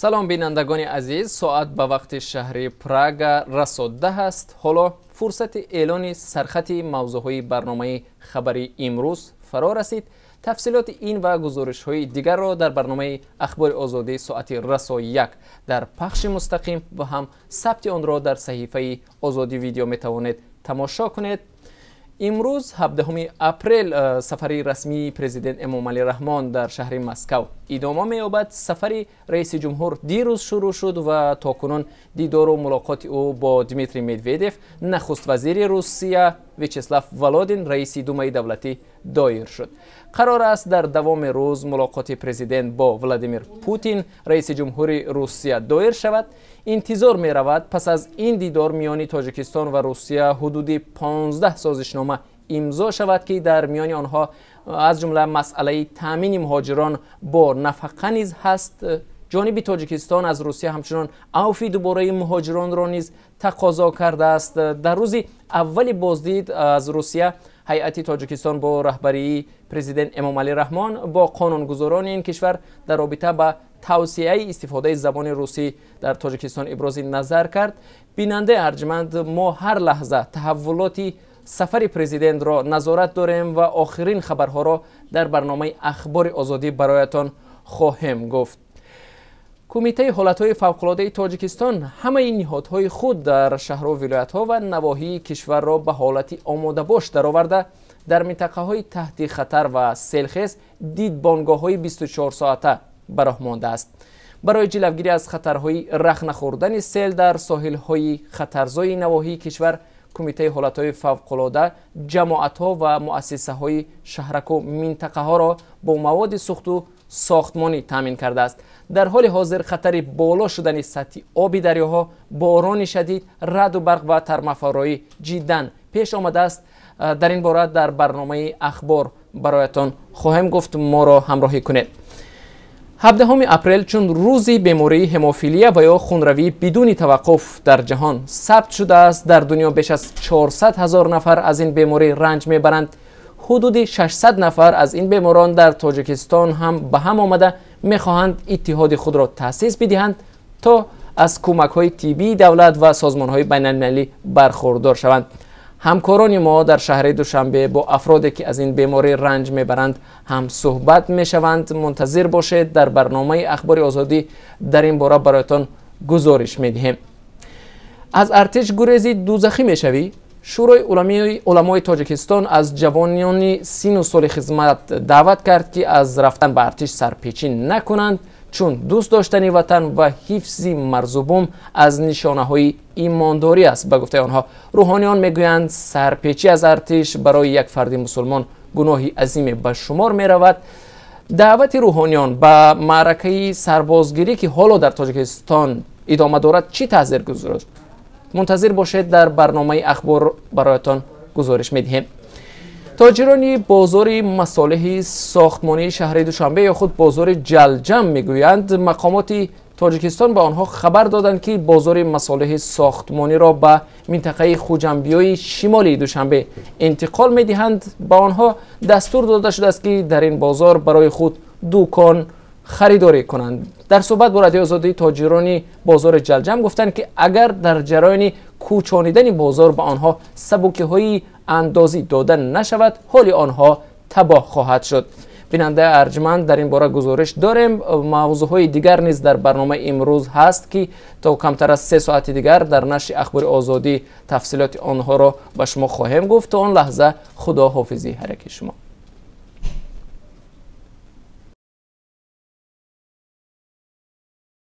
سلام بینندگان عزیز، ساعت به وقت شهر پراگ رسیده است. حالا فرصت اعلان سرخط موضوعهای برنامه خبری امروز فرا رسید. تفصیلات این و گزارش‌های دیگر را در برنامه اخبار آزادی ساعت رسا 1 در پخش مستقیم و هم ثبت آن را در صحیفه آزادی ویدیو می توانید تماشا کنید. امروز 17 اپریل سفری رسمی پرزیدنت امامعلی رحمان در شهر مسکو ادامه می‌یابد. سفر رئیس جمهور دیروز شروع شد و تاکنون دیدار و ملاقات او با دیمیتری مدودوف نخست وزیر روسیه ویاچسلاو ولودین رئیس دومای دولتی دایر شد. قرار است در دوام روز ملاقات پرزیدنت با ولادیمیر پوتین رئیس جمهور روسیه دایر شود. انتظار می رود پس از این دیدار میان تاجیکستان و روسیه حدود 15 سازشنامه امضا شود که در میان آنها از جمله مسئله تامین مهاجران با نفقه نیز هست. جانب تاجیکستان از روسیه همچنان عفو دوباره مهاجران را نیز تقاضا کرده است. در روز اول بازدید از روسیه هیئت تاجیکستان با رهبری پرزیدنت امامعلی رحمان با قانونگذاران این کشور در رابطه با توسعه استفاده زبان روسی در تاجیکستان ابراز نظر کرد. بیننده ارجمند، ما هر لحظه تحولات سفر پرزیدنت را نظارت داریم و آخرین خبرها را در برنامه اخبار آزادی برایتان خواهیم گفت. کمیته حالتهای فوق‌العاده تاجیکستان همه نهادهای خود در شهر و ولایت‌ها و نواحی کشور را به حالت آماده باش درآورده در منطقه‌های تحت خطر و سیلخیز دیدبانگاه‌های 24 ساعته براه مانده است. برای جلوگیری از خطرهای رخ نخوردن سیل در ساحل‌های خطرزای نواحی کشور، کمیته حالتهای فوق‌العاده جماعت‌ها و مؤسسه‌های شهرک و منطقه‌ها را با مواد سوخت و ساختمانی تامین کرده است. در حال حاضر خطر بالا شدن سطح آب دریاها، باران شدید، رعد و برق و ترمفارایی جداً پیش آمده است. در این باره در برنامه اخبار برایتان خواهم گفت، ما را همراهی کنید. 17 اپریل چون روزی بیماری هموفیلیا و یا خونروی بدون توقف در جهان ثبت شده است. در دنیا بیش از 400,000 نفر از این بیماری رنج میبرند. حدود 600 نفر از این بیماران در تاجیکستان هم به هم آمده میخواهند اتحاد خود را تأسیس بدهند تا از کمک‌های طبی دولت و سازمان‌های بین‌المللی برخوردار شوند. همکاران ما در شهر دوشنبه با افرادی که از این بیماری رنج میبرند هم صحبت میشوند. منتظر باشید، در برنامه اخبار آزادی در این باره برایتان گزارش میدهیم. از ارتش گریزی دوزخی میشوی؟ شورای علمای تاجیکستان از جوانان سین و سال خدمت دعوت کرد که از رفتن به ارتش سرپیچی نکنند، چون دوست داشتن وطن و حفظ مرزوبوم از نشانه های ایمانداری است. به گفته آنها، روحانیان میگویند سرپیچی از ارتش برای یک فرد مسلمان گناهی عظیم به شمار می رود. دعوت روحانیان به معرکه سربازگیری که حالا در تاجیکستان ادامه دارد چی تاثیر گذارد؟ منتظر باشید، در برنامه اخبار برایتان گزارش میدهیم. تاجران بازار مصالح ساختمانی شهر دوشنبه یا خود بازار جلجم میگویند مقامات تاجیکستان به آنها خبر دادند که بازار مصالح ساختمانی را به منطقه خوجنبیای شمالی دوشنبه انتقال میدهند. به آنها دستور داده شده است که در این بازار برای خود دکان خریداری کنند. در صحبت با رادیو آزادی تاجران بازار جلجم گفتند که اگر در جریان کوچانیدن بازار به آنها سبوکی‌های اندازی داده نشود، حال آنها تباه خواهد شد. بیننده ارجمند، در این باره گزارش داریم. موضوعهای دیگر نیز در برنامه امروز هست که تا کمتر از 3 ساعت دیگر در نشر اخبار آزادی تفصیلات آنها را به شما خواهیم گفت. تا آن لحظه خدا حافظی هر یک شما.